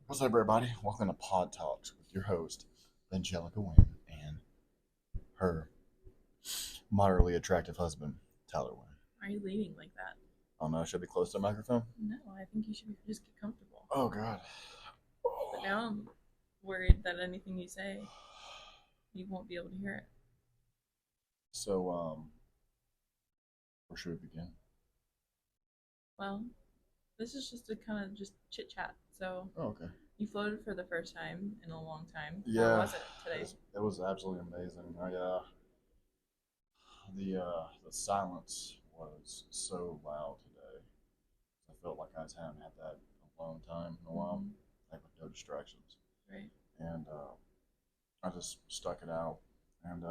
What's up, everybody? Welcome to Pod Talks with your host, Angelica Wynn, and her moderately attractive husband, Tyler Wynn. Why are you leaning like that? Oh no, should I be close to the microphone? No, I think you should just get comfortable. Oh God. But now I'm worried that anything you say, you won't be able to hear it. So, where should we begin? Well, this is just a kind of just chit chat. So Oh, okay. you floated for the first time in a long time. Yeah, How was it today? it was absolutely amazing. The silence was so loud today. I felt like I just haven't had that in a long time in a while, like with no distractions. Right. And I just stuck it out, and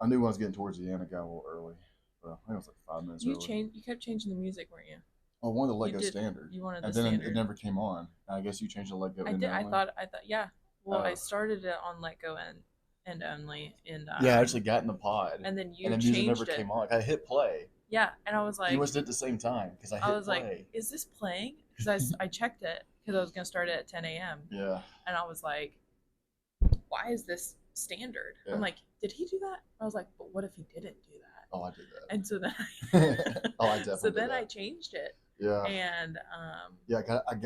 I knew I was getting towards the end. I got a little early, but I think it was like 5 minutes early. You kept changing the music, weren't you? I wanted the You Lego did. standard, You wanted the and then it standard. never came on. And I guess you changed the Lego I end did. only. I thought. Yeah. Well, I started it on Let Go and only, and Yeah, I actually got in the pod, and then you and the music never changed it. came on. Like I hit play. Yeah, and I was like, You must did at the same time because I hit I was play. like, is this playing? Because I checked it because I was gonna start it at 10 a.m. Yeah. And I was like, why is this standard? Yeah. I'm like, did he do that? I was like, but what if he didn't do that? Oh, I did that. And so then I definitely. so then did that. I changed it. Yeah. And yeah,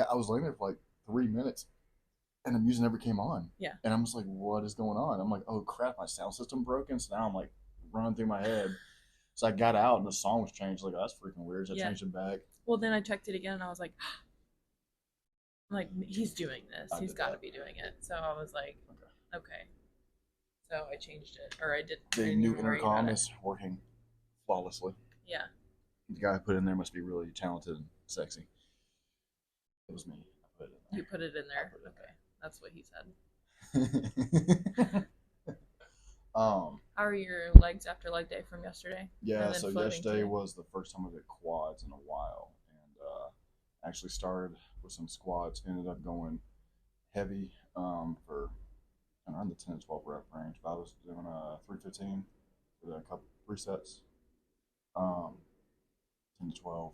I was laying there for like 3 minutes, and the music never came on. Yeah. And I'm just like, what is going on? I'm like, oh crap, my sound system broken. So now I'm like running through my head. So I got out and the song was changed. Like, oh, that's freaking weird. So I changed it back. Well, then I checked it again and I was like, he's doing this. He's got to be doing it. So I was like, okay. So I changed it, or I did. The new intercom is working flawlessly. Yeah. The guy I put in there must be really talented and sexy. It was me. I put it in there. You put it in there. Okay, that's what he said. How are your legs after leg day from yesterday? Yeah, so yesterday was the first time I did quads in a while, and actually started with some squats. Ended up going heavy for around the 10 to 12 rep range. But I was doing 315 for a couple 3 sets. 10 to 12.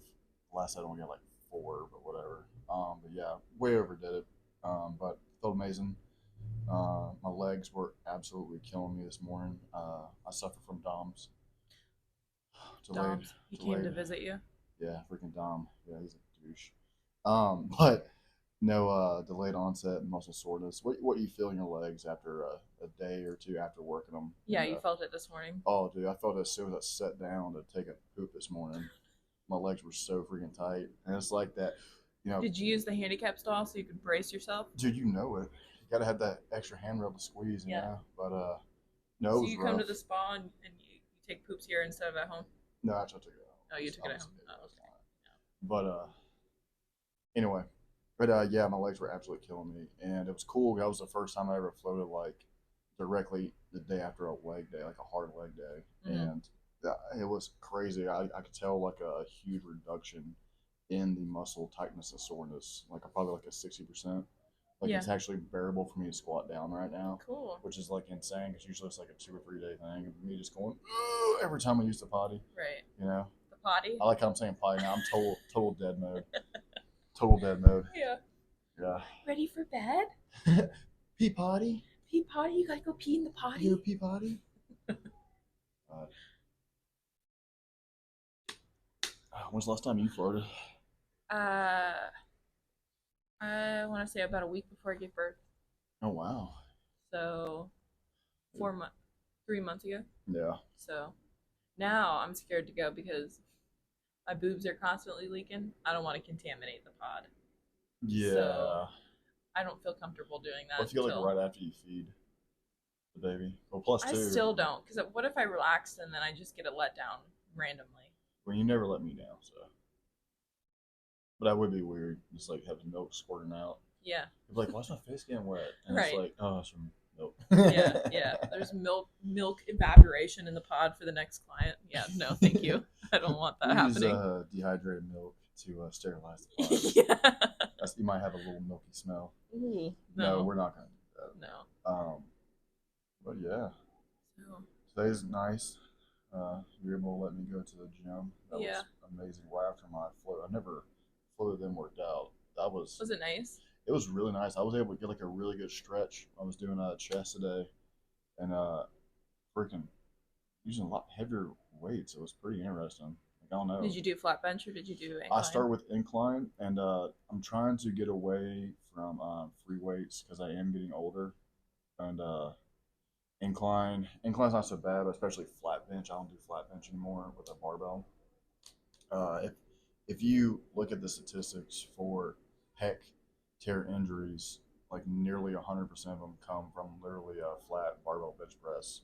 Last set I only got like 4, but whatever. But yeah, way overdid it. But felt amazing. My legs were absolutely killing me this morning. I suffer from DOMS. DOMS. He came to visit you. Yeah, freaking Dom. Yeah, he's a douche. But no delayed onset muscle soreness. What do you feel in your legs after a day or two after working them? Yeah, you felt it this morning. Oh, dude, I felt it as soon as I sat down to take a poop this morning. My legs were so freaking tight, and it's like that. You know. Did you use the handicap stall so you could brace yourself? Dude, you know it. You gotta have that extra handrail to squeeze. Know? But no. So you come to the spa and you take poops here instead of at home. No, I took it at home. Oh, you took it at home. Oh, okay. But anyway, yeah, my legs were absolutely killing me, and it was cool. That was the first time I ever floated like directly the day after a leg day, like a hard leg day, and it was crazy. I could tell like a huge reduction in the muscle tightness and soreness, like probably like a 60%. Like it's actually bearable for me to squat down right now. Cool. Which is like insane because usually it's like a 2 or 3 day thing of me just going every time I use the potty. Right. You know. The potty. I like how I'm saying potty now. I'm total dead mode. Total dead mode. Yeah. Yeah. Ready for bed? Pee potty. Pee potty. You gotta go pee in the potty. You pee potty. When's the last time you floated? I want to say about a week before I gave birth. Oh wow. So, 3 months ago. Yeah. So, now I'm scared to go because my boobs are constantly leaking. I don't want to contaminate the pod. Yeah. So, I don't feel comfortable doing that. I feel like right after you feed the baby. Well, plus two. I still don't, because what if I relax and then I just get a letdown randomly? Well, you never let me down, so. But that would be weird, just like having milk squirting out. Yeah. It's like, why's my face getting wet? And right. It's like, oh, it's from milk. Yeah. There's milk evaporation in the pod for the next client. Yeah, no, thank you. I don't want that happening. Use dehydrated milk to sterilize the pod. Yeah. You might have a little milky smell. Ooh, no, we're not gonna do that. No. But yeah. So today's nice. You're able to let me go to the gym. That was amazing. Right after my float, I never floated then worked out. I Was it nice? It was really nice. I was able to get like a really good stretch. I was doing chest today, and freaking using a lot heavier weights. It was pretty interesting. Like I don't know. Did you do flat bench or did you do I incline? start with incline, and I'm trying to get away from free weights because I am getting older, and incline's not so bad, but especially flat bench. I don't do flat bench anymore with a barbell. If you look at the statistics for pec tear injuries, like nearly 100% of them come from literally a flat barbell bench press.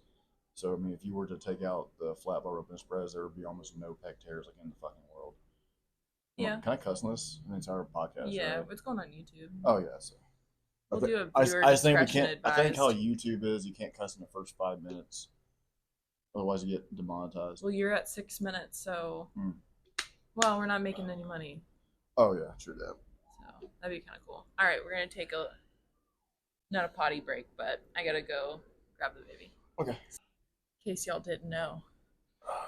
So I mean, if you were to take out the flat barbell bench press, there would be almost no pec tears like in the fucking world. Yeah. Can I cuss in this? An entire podcast, Yeah, right? it's going on YouTube. Oh yeah. So We'll do a I, viewer I think we discretion can't. I think how advised. YouTube is, you can't cuss in the first 5 minutes, otherwise you get demonetized. Well, you're at 6 minutes, so Hmm. well, we're not making any money, Oh yeah, true that. so that'd be kind of cool. All right, we're gonna take a not a potty break, but I gotta go grab the baby. Okay. In case y'all didn't know,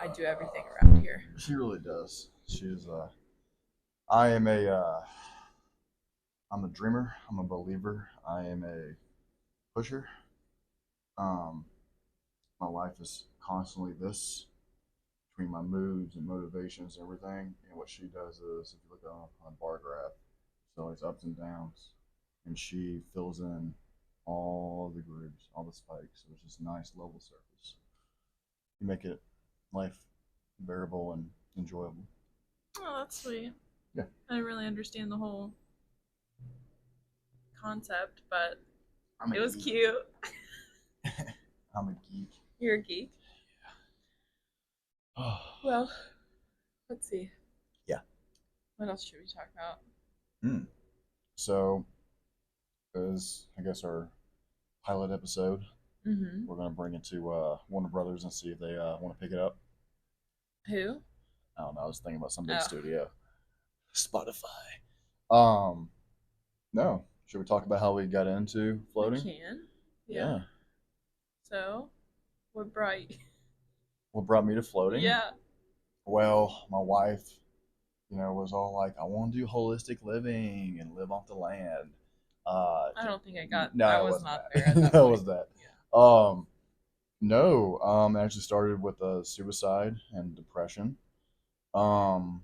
I do everything around here. She really does. She's I am a I'm a dreamer. I'm a believer. I am a pusher. Um, my life is constantly this between my moods and motivations and everything. And what she does is, if you look on a bar graph, so it's ups and downs, and she fills in all the grooves, all the spikes. So it's just nice level surface. You make it life bearable and enjoyable. Oh, that's sweet. Yeah. I didn't really understand the whole concept, but it was cute. I'm a geek. You're a geek. Well, let's see. Yeah. What else should we talk about? So, as I guess our pilot episode, Mm-hmm. we're going to bring it to Warner Brothers and see if they want to pick it up. Who? I don't know. I was thinking about some big Oh. studio. Spotify. No. Should we talk about how we got into floating? We can. Yeah. So, what brought you? What brought me to floating? Yeah. Well, my wife, was all like, I want to do holistic living and live off the land. I don't think I got. No, I it was wasn't not that. there. At that No, it point. was that. Yeah. No, it actually started with suicide and depression. Um,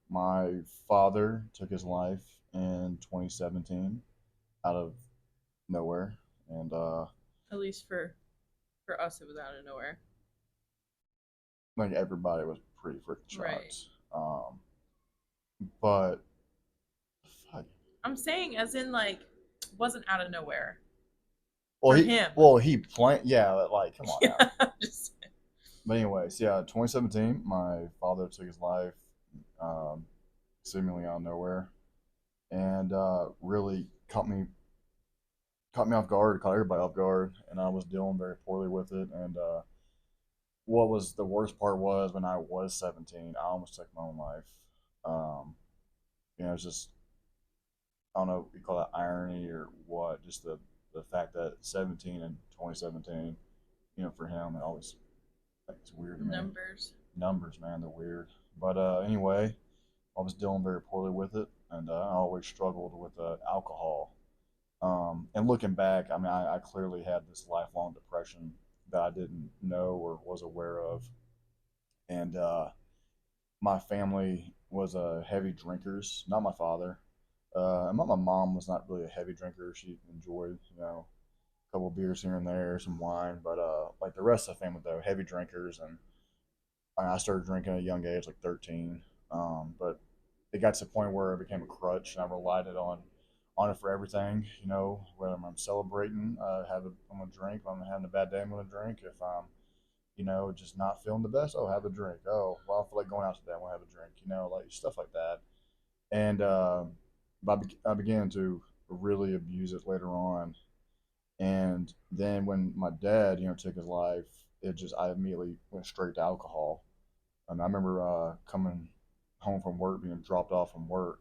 my father took his life in 2017 out of nowhere, and At least for us, it was out of nowhere. like everybody was pretty freaking shocked. Right. But fuck. I'm saying, as in, like, wasn't out of nowhere. Well, For he him. well he planned. Yeah, like come on now. Yeah. Just. But anyways, yeah, 2017, my father took his life, seemingly out of nowhere, and really caught me off guard, caught everybody off guard, and I was dealing very poorly with it. And what was the worst part was when I was 17, I almost took my own life. Um, it's just I don't know if you call that irony or what, just the fact that 17 and 2017, for him, it always it's weird to me. Numbers, man, they're weird. But anyway, I was dealing very poorly with it, and I always struggled with alcohol. And looking back, I mean, I clearly had this lifelong depression that I didn't know or was aware of. And my family was heavy drinkers, not my father. And my mom was not really a heavy drinker. She enjoyed, a couple of beers here and there, some wine. But like the rest of the family, though, heavy drinkers. And I started drinking at a young age, like 13. But it got to the point where it became a crutch, and I relied on it for everything. Whether I'm celebrating, I'm gonna drink. If I'm having a bad day, I'm gonna drink. If I'm, just not feeling the best, oh, have a drink. Oh, well, I feel like going out today, I want to have a drink. Like stuff like that. And I began to really abuse it later on. And then when my dad, took his life, I immediately went straight to alcohol. I remember coming home from work, being dropped off from work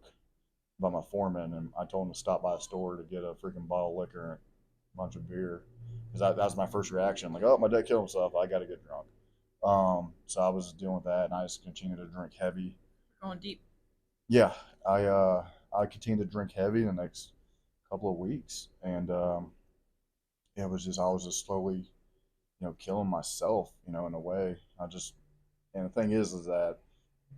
by my foreman, and I told him to stop by the store to get a freaking bottle of liquor and a bunch of beer, because that was my first reaction. Like, oh, my dad killed himself, I got to get drunk. So I was dealing with that, and I just continued to drink heavy. Going deep. Yeah, I continued to drink heavy the next couple of weeks, and it was just I was just slowly, killing myself, in a way. And the thing is that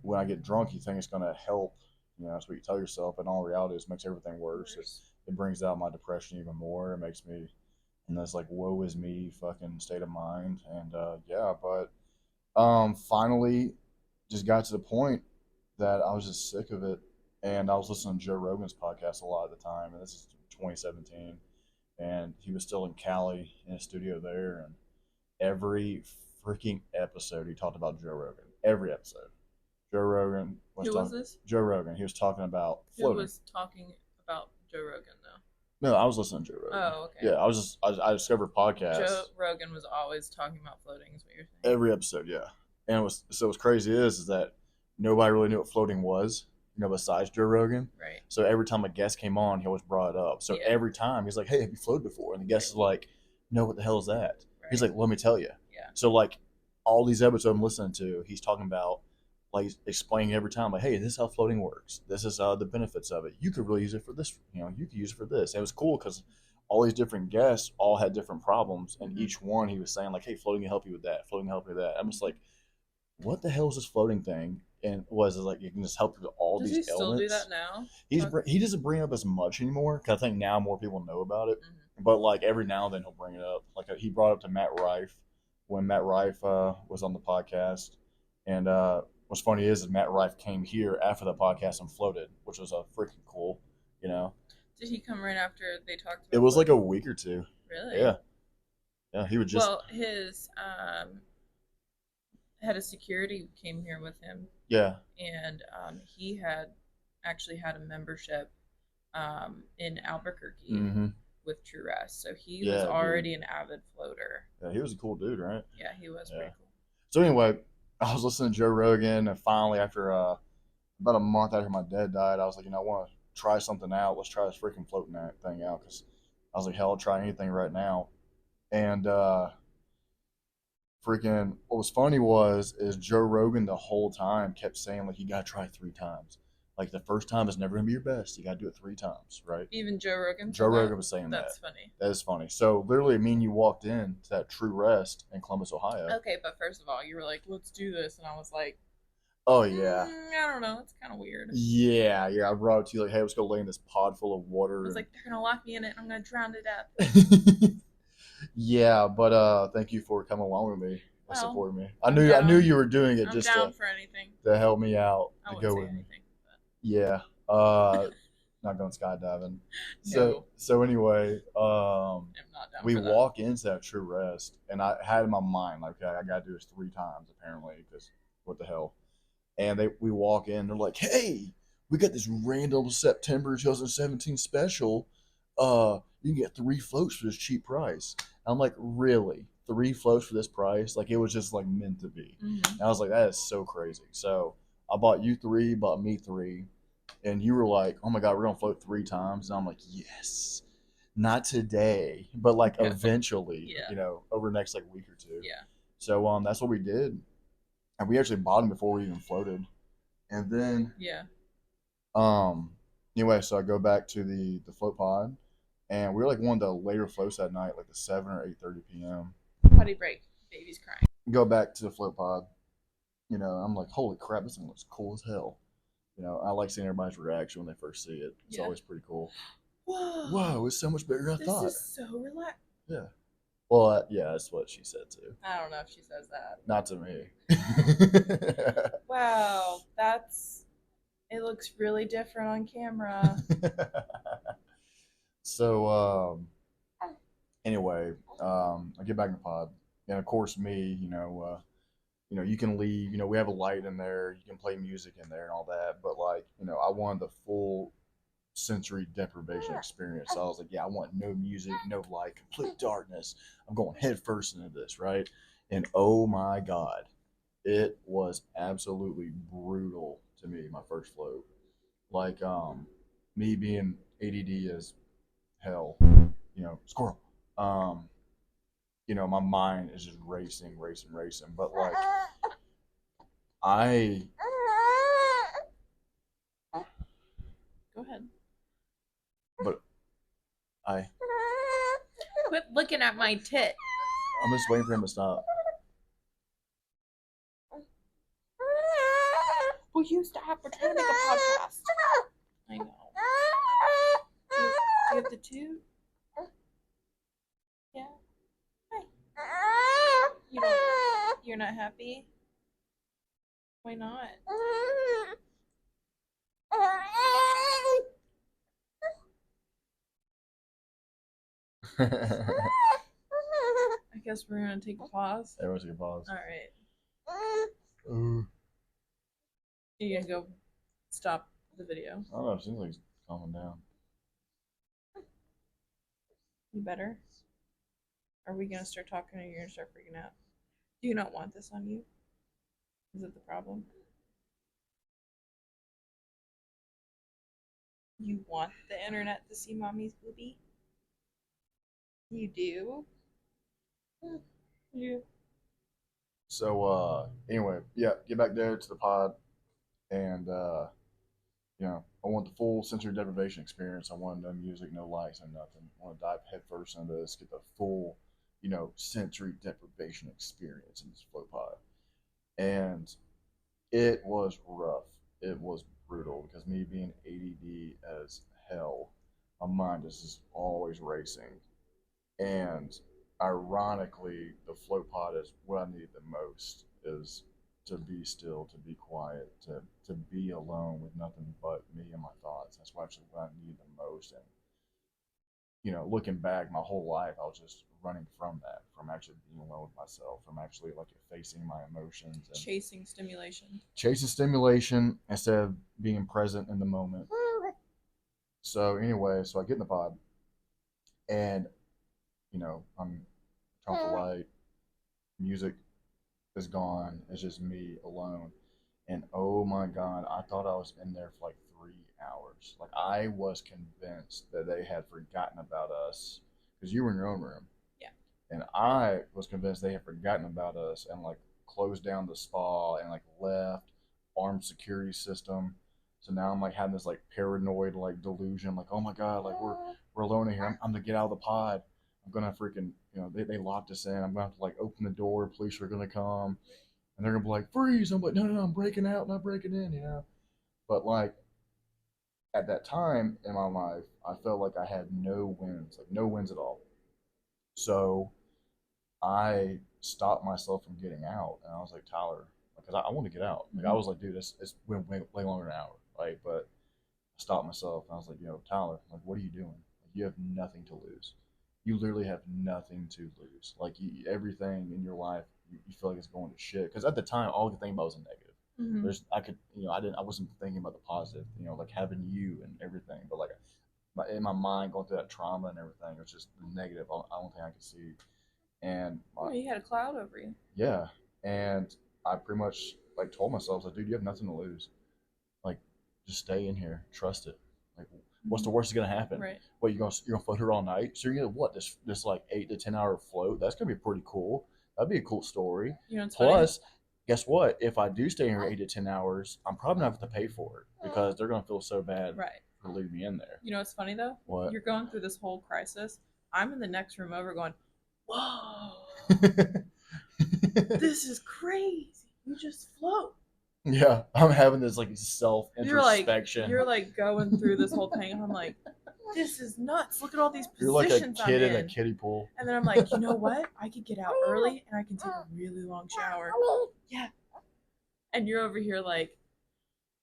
when I get drunk, you think it's gonna help, that's what you tell yourself, but in all reality, it makes everything worse. It brings out my depression even more. It makes me in this like woe is me fucking state of mind, and yeah, but finally, just got to the point that I was just sick of it, and I was listening to Joe Rogan's podcast a lot of the time, and this is 2017, and he was still in Cali in his studio there, and every freaking episode he talked about Joe Rogan. Every episode, Joe Rogan was Who talking. was this? Joe Rogan. He was talking about Who floating. was talking about Joe Rogan though? No, I was listening to Joe Rogan. Oh, okay. Yeah, I discovered podcasts. Joe Rogan was always talking about floating, is what you're saying. Every episode, yeah. And what's crazy is that nobody really knew what floating was, besides Joe Rogan. Right. So every time a guest came on, he always brought it up. So Yeah. every time he's like, "Hey, have you floated before?" And the guest is like, "No, what the hell is that?" Right. He's like, "Let me tell you." Yeah. So like all these episodes I'm listening to, he's talking about like explaining every time, like, "Hey, this is how floating works. This is the benefits of it. You could really use it for this. You could use it for this." And it was cool because all these different guests all had different problems, and each one he was saying like, "Hey, floating can help you with that. Floating can help you with that." I'm just like, what the hell is this floating thing? And was it like you can just help you with all Does these he still elements? do that now? He doesn't bring it up as much anymore because I think now more people know about it. Mm-hmm. But like every now and then he'll bring it up. Like he brought it up to Matt Rife when Matt Rife was on the podcast. And what's funny is Matt Rife came here after the podcast and floated, which was freaking cool. Did he come right after they talked about It was floating? like a week or two. Really? Yeah, he would just. Well, his head of security came here with him. Yeah. And he had actually had a membership in Albuquerque with True Rest. So he was already an avid floater. Yeah, he was a cool dude, right? Yeah, he was pretty cool. So anyway, I was listening to Joe Rogan, and finally, after about a month after my dad died, I was like, I want to try something out. Let's try this freaking floating thing out, because I was like, hell, I'll try anything right now. And freaking, what was funny is Joe Rogan the whole time kept saying like, you gotta try it 3 times. Like the first time is never gonna be your best. You gotta do it 3 times, right? Even Joe Rogan. Joe Rogan was saying that. That's funny. That is funny. So literally, me and you walked in to that True Rest in Columbus, Ohio. Okay, but first of all, you were like, "Let's do this," and I was like, "Oh yeah." I don't know. It's kind of weird. Yeah. I brought it to you like, "Hey, let's go lay in this pod full of water." I was like, "They're gonna lock me in it. And I'm gonna drown to death." Yeah, but thank you for coming along with me. Supporting me. I knew you were doing it just down for anything to help me out, I to go with anything, me. But... Yeah. Not going skydiving. So anyway, we walk into that True Rest, and I had in my mind like, okay, I gotta do this 3 times apparently, because what the hell? And we walk in, they're like, hey, we got this random September 2017 special. You can get 3 floats for this cheap price. And I'm like, really? 3 floats for this price? Like, it was just like meant to be. And I was like, that is so crazy. So I bought you 3, bought me 3, and you were like, oh my god, we're gonna float 3 times. And I'm like, yes, not today, but like eventually, over the next like week or 2. Yeah. So that's what we did, and we actually bought them before we even floated. And then anyway, so I go back to the float pod, and we were like one of the later floats that night, like the 7 or 8:30 p.m. Potty break. Baby's crying. Go back to the float pod. I'm like, holy crap, this thing looks cool as hell. I like seeing everybody's reaction when they first see it. It's always pretty cool. Whoa, it's so much bigger than I thought. This is so relaxed. Yeah. Well, yeah, that's what she said too. I don't know if she says that. Not to me. Wow, it looks really different on camera. So, anyway, I get back in the pod, and of course, me, you can leave. We have a light in there. You can play music in there and all that. But like, I wanted the full sensory deprivation experience. So I was like, yeah, I want no music, no light, complete darkness. I'm going head first into this, right? And oh my god, it was absolutely brutal to me. My first float, like, me being ADD as hell, squirrel. My mind is just racing. But like, Go ahead. But I quit looking at my tit. I'm just waiting for him to stop. Will you stop? We're trying to make a podcast. I know. Do you have the tube? Yeah. Hi. You're not happy? Why not? I guess we're gonna take a pause. Everyone's gonna pause. All right. You gonna go stop the video? I don't know. It seems like he's calming down. You better. Are we gonna start talking, or you're gonna start freaking out? Do you not want this on you? Is it the problem? You want the internet to see mommy's booby? You do? Yeah. So anyway, yeah, get back there to the pod, and I want the full sensory deprivation experience. I want no music, no lights, no nothing. I want to dive headfirst into this, get the full, sensory deprivation experience in this flow pod. And it was rough. It was brutal because me being ADD as hell, my mind is just always racing. And ironically, the flow pod is what I need the most is to be still, to be quiet, to be alone with nothing but me and my thoughts. That's actually what I need the most. And looking back, my whole life, I was just running from that, from actually being alone with myself, from actually like facing my emotions and chasing stimulation instead of being present in the moment. So anyway, so I get in the pod, and I'm turn off the light, music is gone. It's just me alone. And oh my God, I thought I was in there for like 3 hours. Like I was convinced that they had forgotten about us because you were in your own room. Yeah. And I was convinced they had forgotten about us and like closed down the spa and like left, armed security system. So now I'm like having this like paranoid like delusion, like oh my God, like we're alone in here. I'm gonna get out of the pod. I'm gonna freaking they locked us in. I'm gonna have to like open the door. Police are gonna come and they're gonna be like freeze. I'm like no, I'm breaking out, not breaking in. But like at that time in my life, I felt like I had no wins, like no wins at all. So I stopped myself from getting out, and I was like Tyler, because I want to get out. Like I was like, dude, it's way longer than an hour, right? But I stopped myself, and I was like, Tyler, like what are you doing? Like, you have nothing to lose. You literally have nothing to lose. Like everything in your life, you feel like it's going to shit. Because at the time, all I could think about was a negative. I wasn't thinking about the positive. Like having you and everything. But like in my mind, going through that trauma and everything, it was just the negative. I don't think I could see. And you had a cloud over you. Yeah, and I pretty much like told myself, like, dude, you have nothing to lose. Like, just stay in here, trust it. Like, what's the worst that's gonna happen? Right. What you're gonna float here all night? So you're gonna what this like 8 to 10 hour float? That's gonna be pretty cool. That'd be a cool story. Plus, funny? Guess what? If I do stay here 8 to 10 hours, I'm probably not going to pay for it because they're gonna feel so bad for leaving me in there. You know what's funny though? What? You're going through this whole crisis. I'm in the next room over going, whoa. This is crazy. You just float. Yeah, I'm having this like self introspection. You're like going through this whole thing, and I'm like, this is nuts. Look at all these positions. You're like a kid in a kiddie pool. And then I'm like, you know what? I could get out early and I can take a really long shower. Yeah. And you're over here like,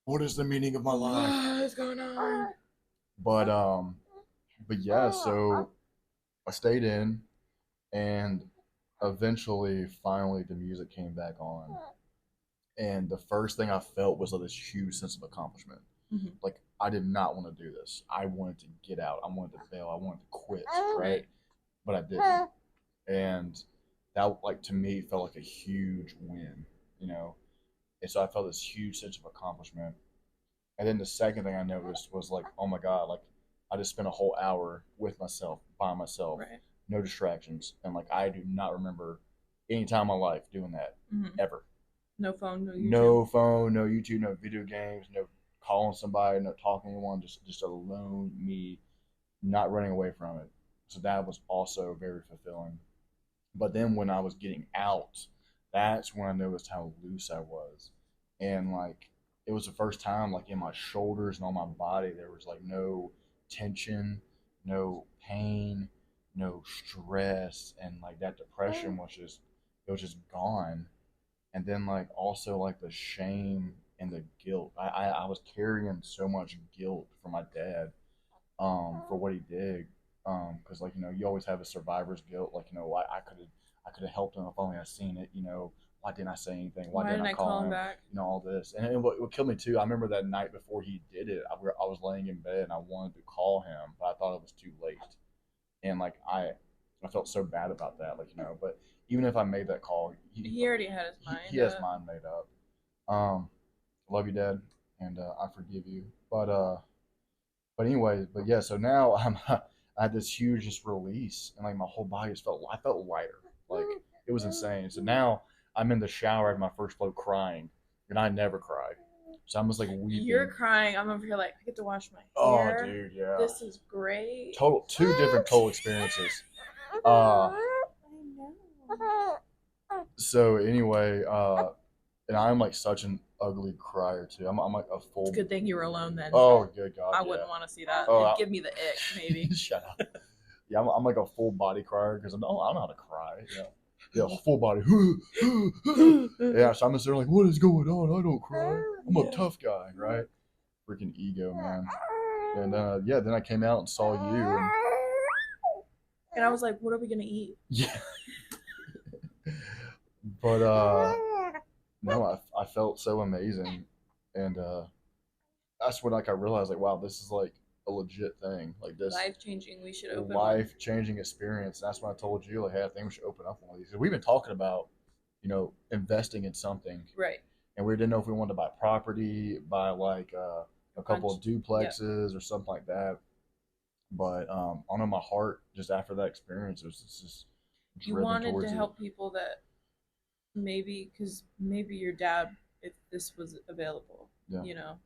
what is the meaning of my life? What is going on? But yeah. So I stayed in, and eventually, finally, the music came back on. And the first thing I felt was like this huge sense of accomplishment. Mm-hmm. Like I did not want to do this. I wanted to get out. I wanted to bail. I wanted to quit. Right? But I didn't. And that, like, to me, felt like a huge win. And so I felt this huge sense of accomplishment. And then the second thing I noticed was like, oh my God, like I just spent a whole hour with myself, by myself, no distractions, and like I do not remember any time in my life doing that ever. No phone, no YouTube. No phone, no YouTube, no video games, no calling somebody, not talking to anyone, just alone, me, not running away from it. So that was also very fulfilling. But then when I was getting out, that's when I noticed how loose I was. And like it was the first time like in my shoulders and on my body there was like no tension, no pain, no stress, and like that depression was just it was just gone. And then like also like the shame and the guilt. I was carrying so much guilt for my dad for what he did. Because like you always have a survivor's guilt. Like I could have helped him if only I seen it. Why didn't I say anything? Why didn't I call him him? back? All this. And what killed me too. I remember that night before he did it. I was laying in bed and I wanted to call him, but I thought it was too late. And like I felt so bad about that. But even if I made that call, he already had his mind. He has mine made up. Love you, Dad, and I forgive you. But anyway, but yeah. So now I had this huge just release, and like my whole body just I felt lighter. Like it was insane. So now I'm in the shower at my first float crying, and I never cry. So I'm just like weeping. You're crying. I'm over here like I get to wash my hair. Oh, dude, yeah. This is great. Two different total experiences. I know. So anyway, and I'm like such an ugly crier too. I'm like a full. It's a good thing you were alone then. Oh, good God! I wouldn't want to see that. It'd give me the ick, maybe. Shut up. Yeah, I'm like a full body crier because I don't know how to cry. Yeah, full body. Yeah, so I'm just there like, what is going on? I don't cry. I'm a tough guy, right? Freaking ego, man. And yeah, then I came out and saw you, and I was like, what are we gonna eat? Yeah. But no, I felt so amazing, and that's when like I realized like, wow, this is like a legit thing, like this life changing. We should open life changing experience. And that's when I told you like, hey, I think we should open up one of these. We've been talking about investing in something, right? And we didn't know if we wanted to buy property, buy like a couple of duplexes or something like that. But on my heart, just after that experience, it was just you wanted to help people that because maybe your dad, if this was available,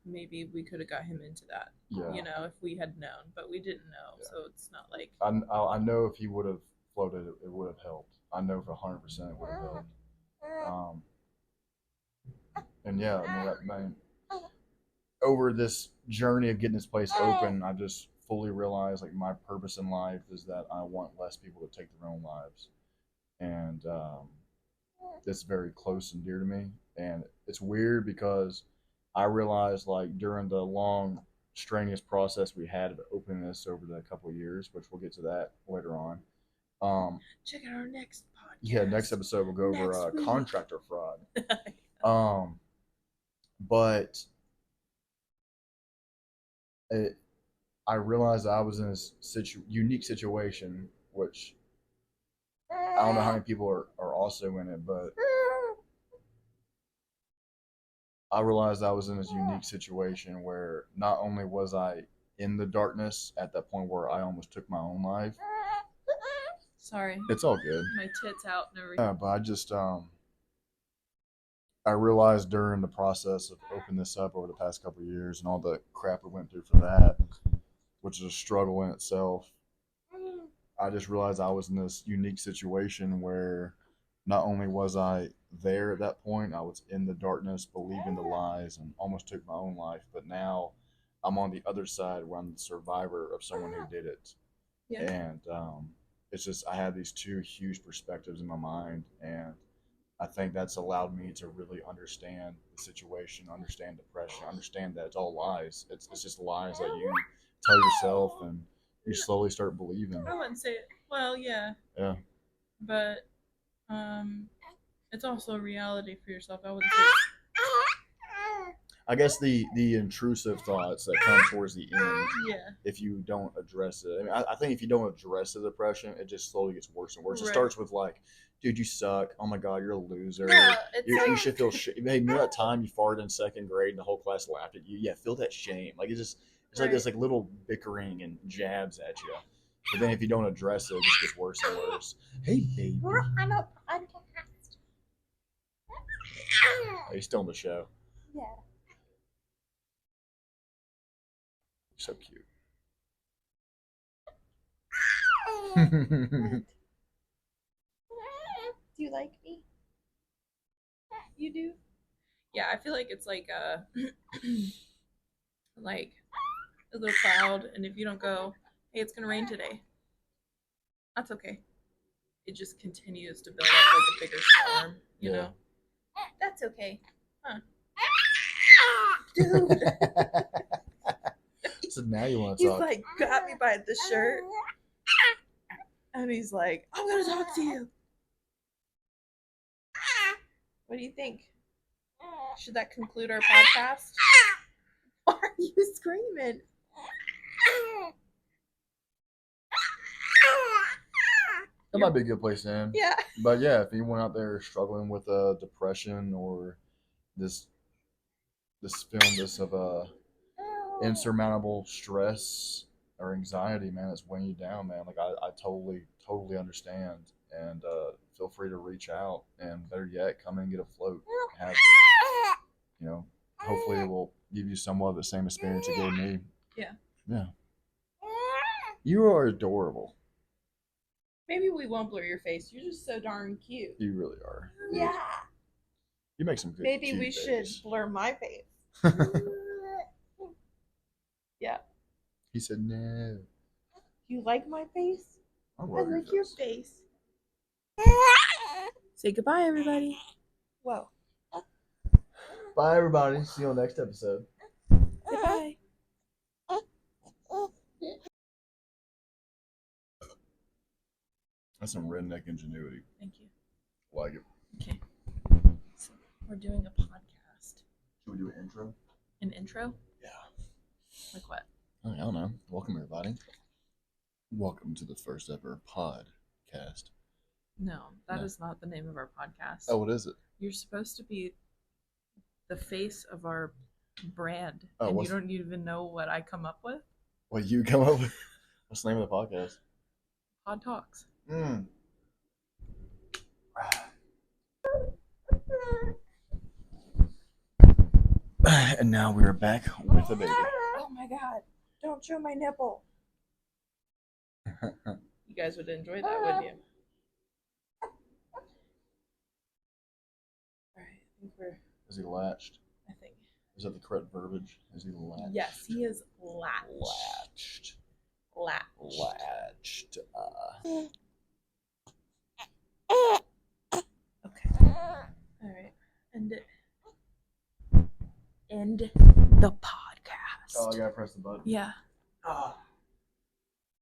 maybe we could have got him into that. Yeah. If we had known, but we didn't know, so it's not like I know if he would have floated, it would have helped. I know for 100% it would have helped. And yeah, over this journey of getting this place open, I just fully realized like my purpose in life is that I want less people to take their own lives, and it's very close and dear to me. And it's weird because I realized like during the long strenuous process we had of opening this over the couple of years, which we'll get to that later on. Check out our next podcast. Yeah, next episode we'll go over contractor fraud. But I realized I was in a unique situation, which I don't know how many people are also in it, but I realized I was in this unique situation where not only was I in the darkness at that point where I almost took my own life. Sorry. It's all good. My tits out and everything. Yeah, but I just I realized during the process of opening this up over the past couple of years and all the crap we went through for that, which is a struggle in itself, I just realized I was in this unique situation where not only was I there at that point, I was in the darkness, believing the lies, and almost took my own life. But now I'm on the other side where I'm the survivor of someone who did it. Yeah. And it's just, I had these two huge perspectives in my mind. And I think that's allowed me to really understand the situation, understand depression, understand that it's all lies. It's just lies that you tell yourself and you slowly start believing. I wouldn't say it. Well, yeah. Yeah. But it's also a reality for yourself. I wouldn't say. I guess the intrusive thoughts that come towards the end, yeah, if you don't address it. I mean, I think if you don't address the depression, it just slowly gets worse and worse. Right. It starts with like, dude, you suck. Oh my God, you're a loser. Yeah, you should feel shame. Hey, remember that time you farted in second grade and the whole class laughed at you? Yeah, feel that shame. Like it's right. Like this like little bickering and jabs at you. But then if you don't address it, it just gets worse and worse. Hey, baby. We're on a podcast. Are you still on the show? Yeah. So cute. Do you like me? You do? Yeah, I feel like it's like a like a little cloud, and if you don't go, hey, it's gonna rain today. That's okay. It just continues to build up like a bigger storm, you know? That's okay. Huh. Dude. So now you want to talk. He's like, got me by the shirt. And he's like, I'm going to talk to you. What do you think? Should that conclude our podcast? Why are you screaming? That might be a good place to end. Yeah. But yeah, if anyone out there is struggling with depression or this of insurmountable stress or anxiety, man, it's weighing you down, man. Like I totally understand, and feel free to reach out, and better yet, come in and get a float. Have, hopefully it will give you somewhat of the same experience it gave me. Yeah. Yeah. You are adorable. Maybe we won't blur your face. You're just so darn cute. You really are. Yeah. You make some good. Maybe we should blur my face. Yeah. He said no. You like my face? I like your face. Say goodbye, everybody. Whoa. Bye, everybody. See you on the next episode. Goodbye. That's some redneck ingenuity. Thank you. Like it. Okay. So we're doing a podcast. Should we do an intro? An intro? Yeah. Like what? I don't know. Welcome, everybody. Welcome to the first ever podcast. No, that is not the name of our podcast. Oh, what is it? You're supposed to be the face of our brand, oh, and you don't even know what I come up with? What you come up with? What's the name of the podcast? Pod Talks. And now we are back with a baby. Oh my god. Don't show my nipple. You guys would enjoy that, wouldn't you? Alright, I think we're... Is he latched? I think. Is that the correct verbiage? Is he latched? Yes, he is latched. Latched. Okay. Alright. End the podcast. Oh, I gotta press the button. Yeah. Ah.